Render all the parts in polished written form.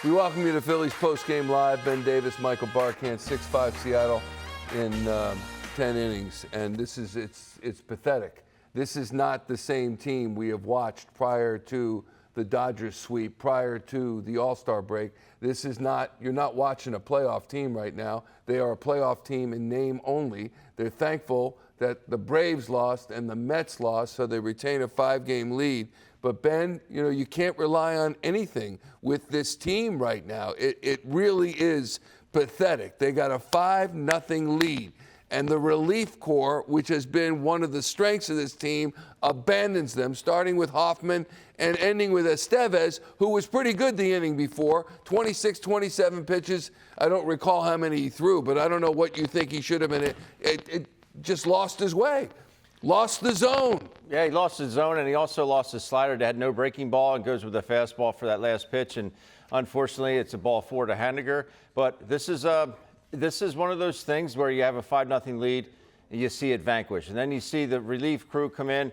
We welcome you to Phillies Postgame Live. Ben Davis, Michael Barkant, 6-5 Seattle in 10 innings. And it's pathetic. This is not the same team we have watched prior to the Dodgers sweep, prior to the All-Star break. This is not, you're not watching a playoff team right now. They are a playoff team in name only. They're thankful that the Braves lost and the Mets lost, so they retain a 5-game lead. But Ben, you know, you can't rely on anything with this team right now. It really is pathetic. They got a 5-0 lead. And the relief corps, which has been one of the strengths of this team, abandons them, starting with Hoffman and ending with Estevez, who was pretty good the inning before. 26, 27 pitches. I don't recall how many he threw, but I don't know what you think he should have been. It just lost his way. Lost the zone. Yeah, he lost his zone, and he also lost his slider that had no breaking ball and goes with a fastball for that last pitch. And unfortunately, it's a ball 4 to Haniger. But this is one of those things where you have a 5-0 lead and you see it vanquish. And then you see the relief crew come in.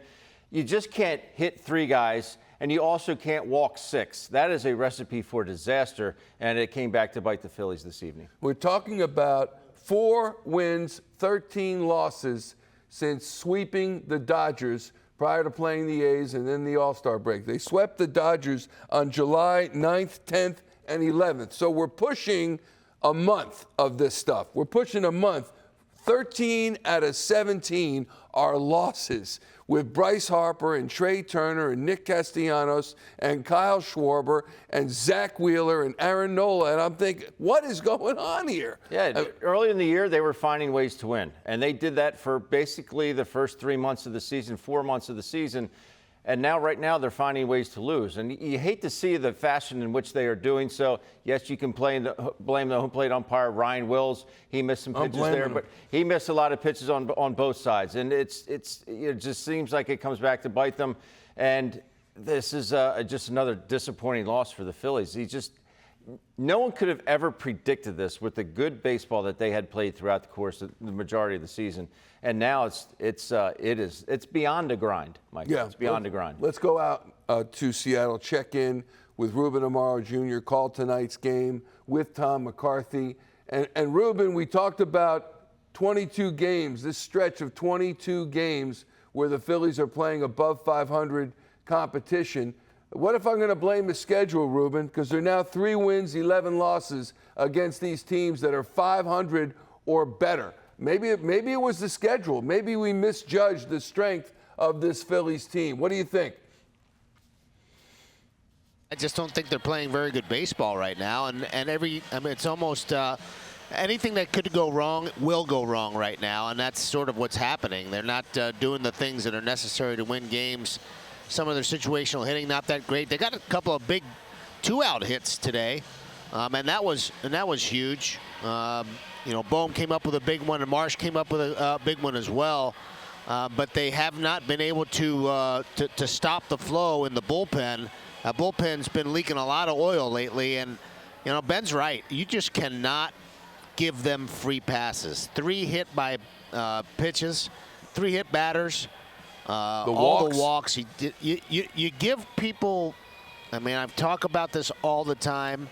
You just can't hit 3 guys, and you also can't walk 6. That is a recipe for disaster, and it came back to bite the Phillies this evening. We're talking about 4 wins, 13 losses since sweeping the Dodgers prior to playing the A's and then the All-Star break. They swept the Dodgers on July 9th, 10th, and 11th. So we're pushing a month of this stuff. We're pushing a month. 13 out of 17 are losses, with Bryce Harper and Trey Turner and Nick Castellanos and Kyle Schwarber and Zach Wheeler and Aaron Nola. And I'm thinking, what is going on here? Yeah, early in the year, they were finding ways to win. And they did that for basically the first 3 months of the season, 4 months of the season. And now, right now, they're finding ways to lose. And you hate to see the fashion in which they are doing so. Yes, you can blame the home plate umpire, Ryan Wills. He missed some pitches there, but he missed a lot of pitches on both sides. And it just seems like it comes back to bite them. And this is just another disappointing loss for the Phillies. No one could have ever predicted this with the good baseball that they had played throughout the course of the majority of the season. And now it's beyond a grind, Mike. Yeah, it's beyond a grind. Let's go out to Seattle, check in with Ruben Amaro Jr., call tonight's game with Tom McCarthy. And Ruben, we talked about 22 games, this stretch of 22 games where the Phillies are playing above 500 competition. What if I'm going to blame the schedule, Ruben? Because they're now 3 wins, 11 losses against these teams that are 500 or better. Maybe it was the schedule. Maybe we misjudged the strength of this Phillies team. What do you think? I just don't think they're playing very good baseball right now. And it's almost anything that could go wrong will go wrong right now. And that's sort of what's happening. They're not doing the things that are necessary to win games. Some of their situational hitting not that great. They got a couple of big 2-out hits today, and that was huge. You know, Bohm came up with a big one, and Marsh came up with a big one as well. But they have not been able to stop the flow in the bullpen. Bullpen's been leaking a lot of oil lately, and you know Ben's right. You just cannot give them free passes. 3 hit by pitches, 3 hit batters. All the walks. You give people, I mean, I've talked about this all the time.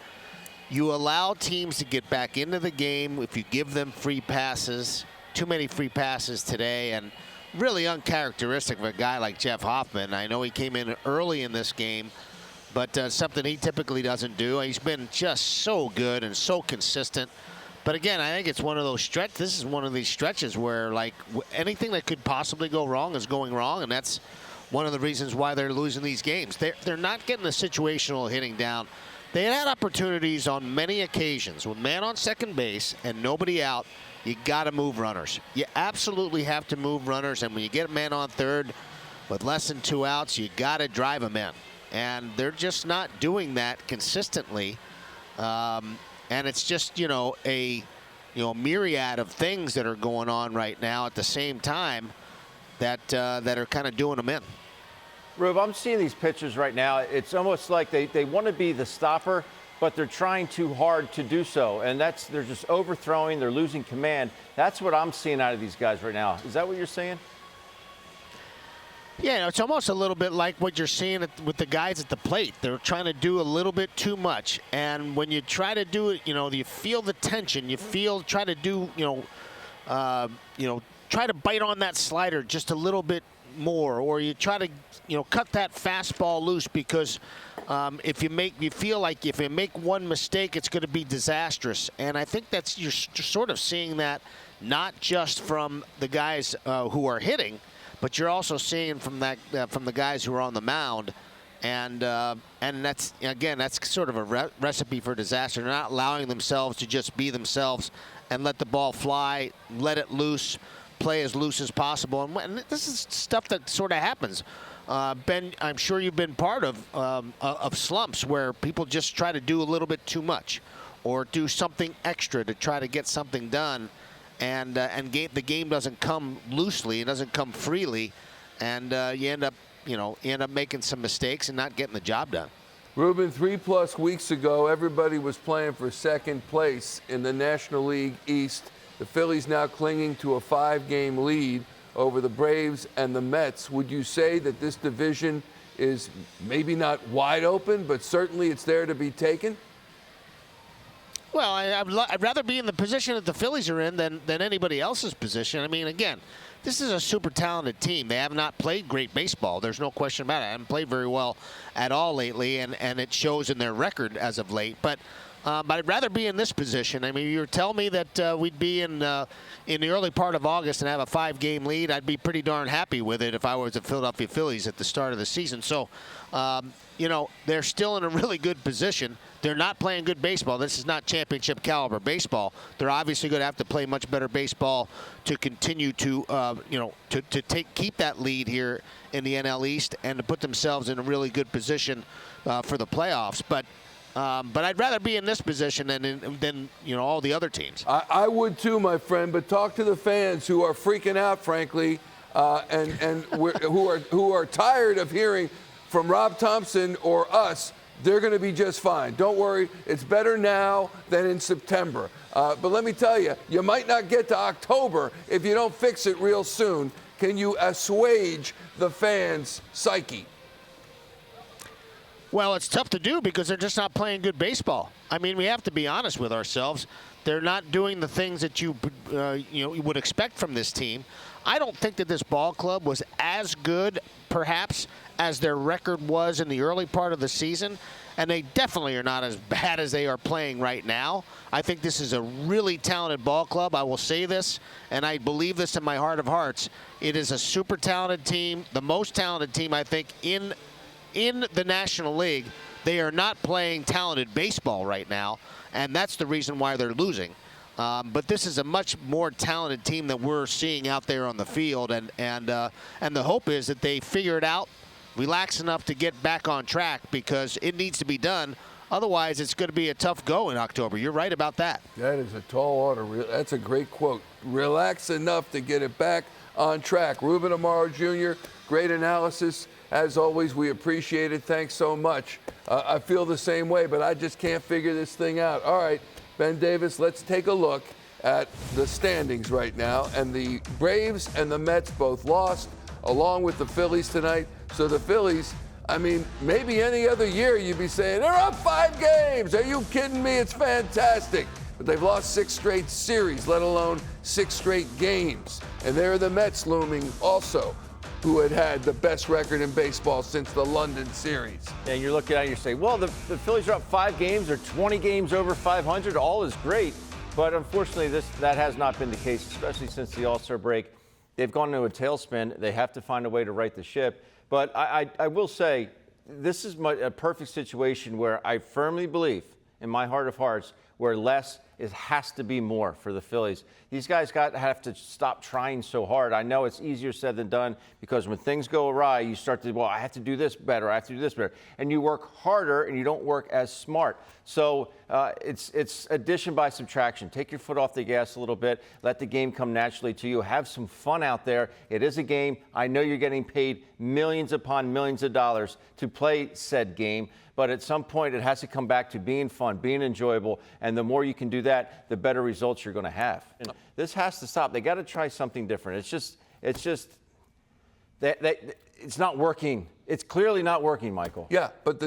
You allow teams to get back into the game if you give them free passes. Too many free passes today, and really uncharacteristic of a guy like Jeff Hoffman. I know he came in early in this game, but something he typically doesn't do. He's been just so good and so consistent. But again, I think it's one of those stretches. This is one of these stretches where, like, anything that could possibly go wrong is going wrong, and that's one of the reasons why they're losing these games. They're not getting the situational hitting down. They had opportunities on many occasions with man on second base and nobody out. You got to move runners. You absolutely have to move runners, and when you get a man on third with less than 2 outs, you got to drive them in, and they're just not doing that consistently. And it's just, a myriad of things that are going on right now at the same time that are kind of doing them in. Rube, I'm seeing these pitchers right now. It's almost like they want to be the stopper, but they're trying too hard to do so. And they're just overthrowing. They're losing command. That's what I'm seeing out of these guys right now. Is that what you're saying? Yeah, it's almost a little bit like what you're seeing with the guys at the plate. They're trying to do a little bit too much, and when you try to do it, you feel the tension. Try to do, try to bite on that slider just a little bit more, or you try to, cut that fastball loose because if you feel like if you make one mistake, it's going to be disastrous. And I think you're sort of seeing that not just from the guys who are hitting, but you're also seeing from the guys who are on the mound, and that's sort of a recipe for disaster. They're not allowing themselves to just be themselves and let the ball fly, let it loose, play as loose as possible. And this is stuff that sort of happens. Ben, I'm sure you've been part of slumps where people just try to do a little bit too much, or do something extra to try to get something done. And the game doesn't come loosely, it doesn't come freely, and you end up making some mistakes and not getting the job done. Ruben, 3+ weeks ago, everybody was playing for second place in the National League East. The Phillies now clinging to a 5-game lead over the Braves and the Mets. Would you say that this division is maybe not wide open, but certainly it's there to be taken? Well, I'd rather be in the position that the Phillies are in than anybody else's position. I mean, again, this is a super talented team. They have not played great baseball. There's no question about it. They haven't played very well at all lately, and it shows in their record as of late. But I'd rather be in this position. I mean, you're telling me that we'd be in the early part of August and have a 5-game lead. I'd be pretty darn happy with it if I was the Philadelphia Phillies at the start of the season. So, they're still in a really good position. They're not playing good baseball. This is not championship caliber baseball. They're obviously going to have to play much better baseball to continue to, keep that lead here in the NL East and to put themselves in a really good position for the playoffs. But I'd rather be in this position than all the other teams. I would too, my friend. But talk to the fans who are freaking out, frankly, who are tired of hearing from Rob Thomson or us. They're going to be just fine. Don't worry. It's better now than in September. But let me tell you, you might not get to October if you don't fix it real soon. Can you assuage the fans' psyche? Well, it's tough to do because they're just not playing good baseball. I mean, we have to be honest with ourselves. They're not doing the things that you would expect from this team. I don't think that this ball club was as good, perhaps, as their record was in the early part of the season, and they definitely are not as bad as they are playing right now. I think this is a really talented ball club. I will say this, and I believe this in my heart of hearts. It is a super talented team, the most talented team, I think, in the National League. They are not playing talented baseball right now, and that's the reason why they're losing. But this is a much more talented team that we're seeing out there on the field, and the hope is that they figure it out, relax enough to get back on track, because it needs to be done. Otherwise, it's going to be a tough go in October. You're right about that. That is a tall order. That's a great quote. Relax enough to get it back on track. Ruben Amaro Jr., great analysis. As always, we appreciate it. Thanks so much. I feel the same way, but I just can't figure this thing out. All right, Ben Davis, let's take a look at the standings right now. And the Braves and the Mets both lost, along with the Phillies tonight. So the Phillies, I mean, maybe any other year you'd be saying, they're up 5 games. Are you kidding me? It's fantastic. But they've lost 6 straight series, let alone 6 straight games. And there are the Mets looming also, who had the best record in baseball since the London series. And you're looking at it and you're saying, well, the Phillies are up 5 games or 20 games over 500. All is great. But unfortunately, that has not been the case, especially since the All-Star break. They've gone into a tailspin. They have to find a way to right the ship. But I will say, this is a perfect situation where I firmly believe, in my heart of hearts, where less has to be more for the Phillies. These guys have to stop trying so hard. I know it's easier said than done, because when things go awry, you start to, well, I have to do this better, I have to do this better. And you work harder and you don't work as smart. So it's addition by subtraction. Take your foot off the gas a little bit. Let the game come naturally to you. Have some fun out there. It is a game. I know you're getting paid millions upon millions of dollars to play said game. But at some point, it has to come back to being fun, being enjoyable. And the more you can do that, the better results you're going to have. And this has to stop. They got to try something different. It's just It's not working. It's clearly not working, Michael. Yeah, but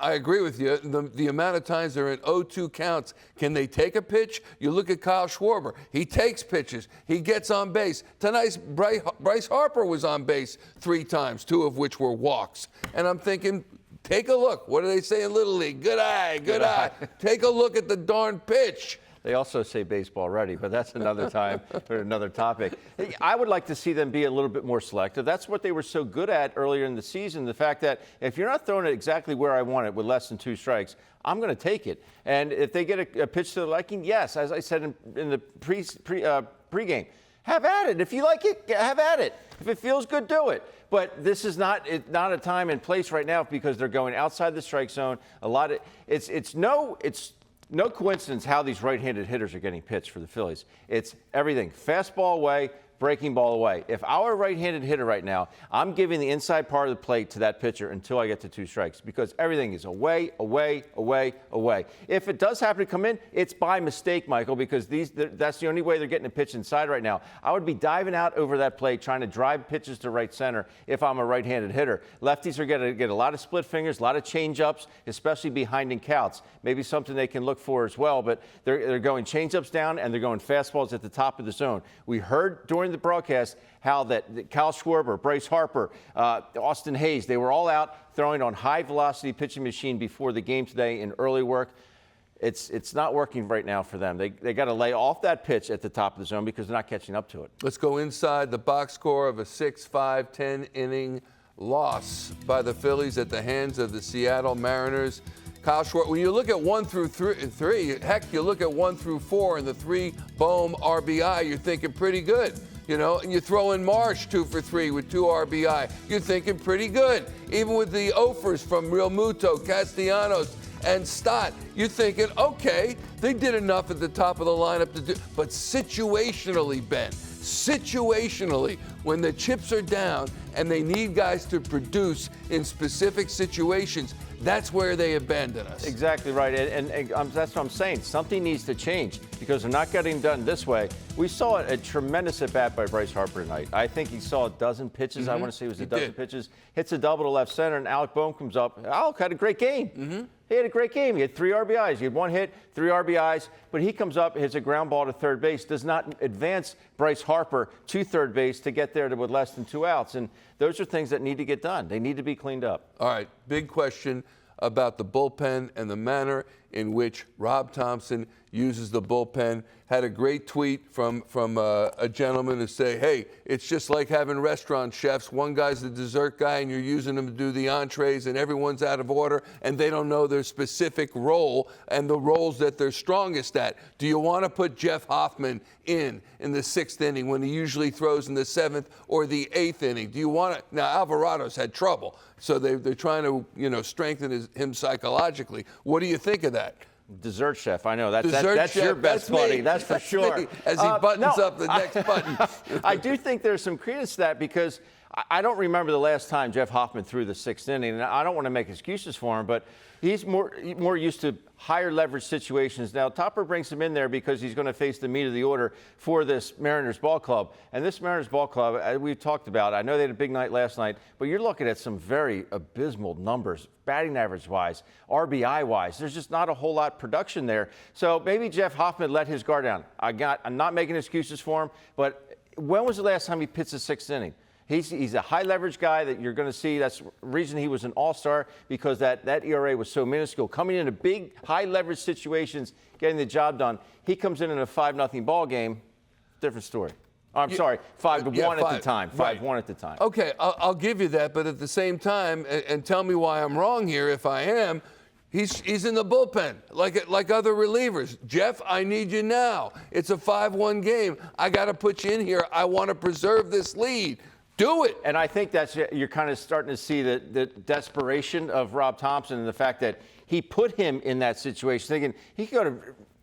I agree with you. The amount of times they're in 0-2 counts, can they take a pitch? You look at Kyle Schwarber. He takes pitches. He gets on base. Tonight, Bryce Harper was on base 3 times, 2 of which were walks. And I'm thinking, take a look. What do they say in Little League? Good eye, good eye. Take a look at the darn pitch. They also say baseball ready, but that's another time or another topic. I would like to see them be a little bit more selective. That's what they were so good at earlier in the season, the fact that if you're not throwing it exactly where I want it with less than 2 strikes, I'm going to take it. And if they get a pitch to their liking, yes, as I said in the pregame, have at it. If you like it, have at it. If it feels good, do it. But this is not a time and place right now because they're going outside the strike zone. It's no coincidence how these right-handed hitters are getting pitched for the Phillies. It's everything. Fastball away, breaking ball away. If I were a right-handed hitter right now, I'm giving the inside part of the plate to that pitcher until I get to 2 strikes because everything is away, away, away, away. If it does happen to come in, it's by mistake, Michael, because that's the only way they're getting a pitch inside right now. I would be diving out over that plate trying to drive pitches to right center if I'm a right-handed hitter. Lefties are going to get a lot of split fingers, a lot of change-ups, especially behind in counts. Maybe something they can look for as well, but they're going change-ups down and they're going fastballs at the top of the zone. We heard during the broadcast how that Kyle Schwarber, Bryce Harper, Austin Hayes, they were all out throwing on high-velocity pitching machine before the game today in early work. It's not working right now for them. They got to lay off that pitch at the top of the zone because they're not catching up to it. Let's go inside the box score of a 6-5, 10-inning loss by the Phillies at the hands of the Seattle Mariners. Kyle Schwarber, when you look at 1 through 3, heck, you look at 1 through 4 and the 3 Bohm RBI, you're thinking pretty good. You know, and you throw in Marsh 2 for 3 with 2 RBI. You're thinking pretty good. Even with the offers from Real Muto, Castellanos, and Stott, you're thinking, okay, they did enough at the top of the lineup to do. But situationally, Ben, when the chips are down and they need guys to produce in specific situations, that's where they abandon us. Exactly right, and that's what I'm saying. Something needs to change because they're not getting done this way. We saw a tremendous at-bat by Bryce Harper tonight. I think he saw a dozen pitches. I want to say it was a dozen pitches. Hits a double to left center, and Alec Bohm comes up. Alec had a great game. He had a great game. He had 3 RBIs. He had 1 hit, 3 RBIs. But he comes up, hits a ground ball to third base, does not advance Bryce Harper to third base to get there with less than 2 outs. And those are things that need to get done. They need to be cleaned up. All right, big question about the bullpen and the manner in which Rob Thomson uses the bullpen. Had a great tweet from a gentleman to say, hey, it's just like having restaurant chefs. One guy's the dessert guy and you're using him to do the entrees and everyone's out of order and they don't know their specific role and the roles that they're strongest at. Do you want to put Jeff Hoffman in the 6th inning when he usually throws in the 7th or the 8th inning? Do you want to? Now, Alvarado's had trouble, so they're trying to strengthen him psychologically. What do you think of that? Dessert chef, I know. That's chef, your best buddy, me. that's for sure. Me. As he buttons up the next button. I do think there's some credence to that because I don't remember the last time Jeff Hoffman threw the 6th inning, and I don't want to make excuses for him, but he's more used to higher leverage situations. Now, Topper brings him in there because he's going to face the meat of the order for this Mariners ball club. And this Mariners ball club, we've talked about, I know they had a big night last night, but you're looking at some very abysmal numbers, batting average-wise, RBI-wise. There's just not a whole lot of production there. So maybe Jeff Hoffman let his guard down. I'm not making excuses for him, but when was the last time he pitched the 6th inning? He's a high-leverage guy that you're going to see. That's the reason he was an all-star, because that ERA was so minuscule. Coming into big, high-leverage situations, getting the job done. He comes in a 5-0 ball game, different story. I'm sorry, 5-1 at the time. 5-1 at the time. Okay, I'll give you that, but at the same time, and tell me why I'm wrong here if I am, he's in the bullpen like other relievers. Jeff, I need you now. It's a 5-1 game. I got to put you in here. I want to preserve this lead. Do it. And I think you're kind of starting to see the desperation of Rob Thomson and the fact that he put him in that situation, thinking he could go to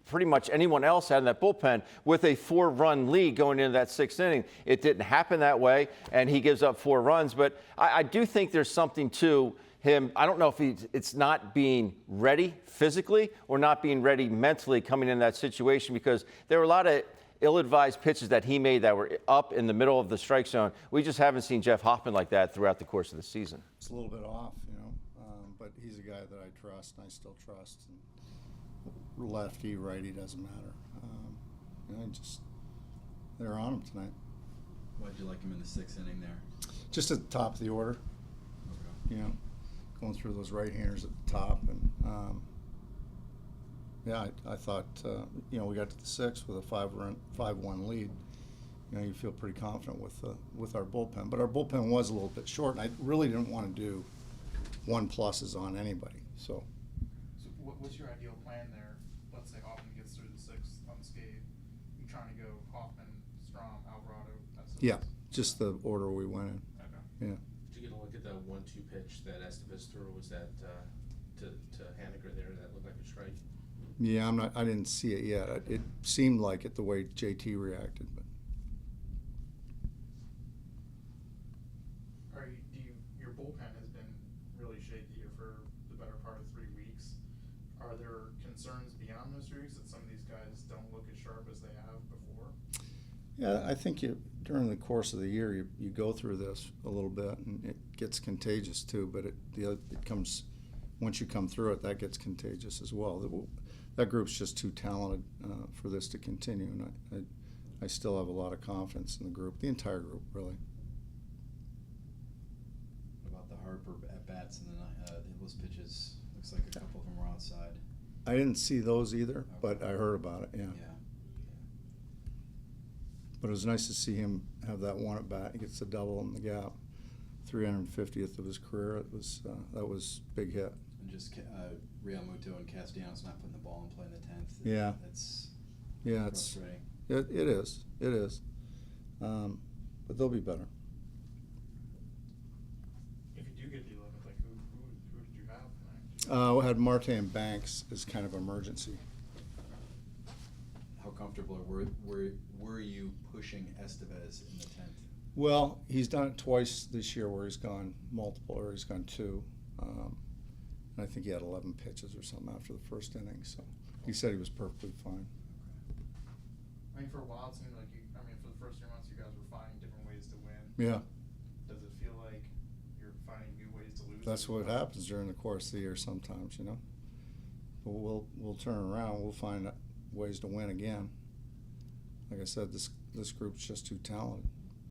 pretty much anyone else out in that bullpen with a 4-run lead going into that 6th inning. It didn't happen that way, and he gives up 4 runs. But I do think there's something to him. I don't know if it's not being ready physically or not being ready mentally coming in that situation, because there were a lot of ill-advised pitches that he made that were up in the middle of the strike zone. We just haven't seen Jeff Hoffman like that throughout the course of the season. It's a little bit off, but he's a guy that I trust, and I still trust. And lefty, righty, doesn't matter. They're on him tonight. Why'd you like him in the 6th inning there? Just at the top of the order, Okay. going through those right-handers at the top, and I thought we got to the 6th with a 5-1 lead. You feel pretty confident with our bullpen, but our bullpen was a little bit short, and I really didn't want to do 1+s on anybody. So what's your ideal plan there? Let's say Hoffman gets through the 6th unscathed. You trying to go Hoffman, Strom, Alvarado? yeah, just the order we went in. Okay. Yeah. Did you get a look at that 1-2 pitch that Estevez threw? Was that to Haniger there? That looked like a strike. Yeah, I didn't see it yet. It seemed like it the way JT reacted, but. Your bullpen has been really shaky here for the better part of 3 weeks. Are there concerns beyond those 3 weeks that some of these guys don't look as sharp as they have before? Yeah, I think during the course of the year you go through this a little bit, and it gets contagious too. But it comes once you come through it, that gets contagious as well. That group's just too talented for this to continue, and I still have a lot of confidence in the group, the entire group, really. What about the Harper at bats and those pitches? Looks like a couple of them were outside. I didn't see those either, but I heard about it. Yeah. But it was nice to see him have that one at bat. He gets the double in the gap, 350th of his career. That was big hit. And just Real Muto and Castellanos not putting the ball in play in the 10th. Yeah. It's frustrating. frustrating. It is. But they'll be better. If you do get the 11th, like who did you have tonight? We had Marte and Banks as kind of emergency. How comfortable were you pushing Estevez in the 10th? Well, he's done it twice this year where he's gone multiple, or he's gone 2. And I think he had 11 pitches or something after the first inning. So he said he was perfectly fine. I mean, for a while it seemed like for the first 3 months you guys were finding different ways to win. Yeah. Does it feel like you're finding new ways to lose? That's what happens during the course of the year sometimes, But we'll turn around. We'll find ways to win again. Like I said, this group's just too talented.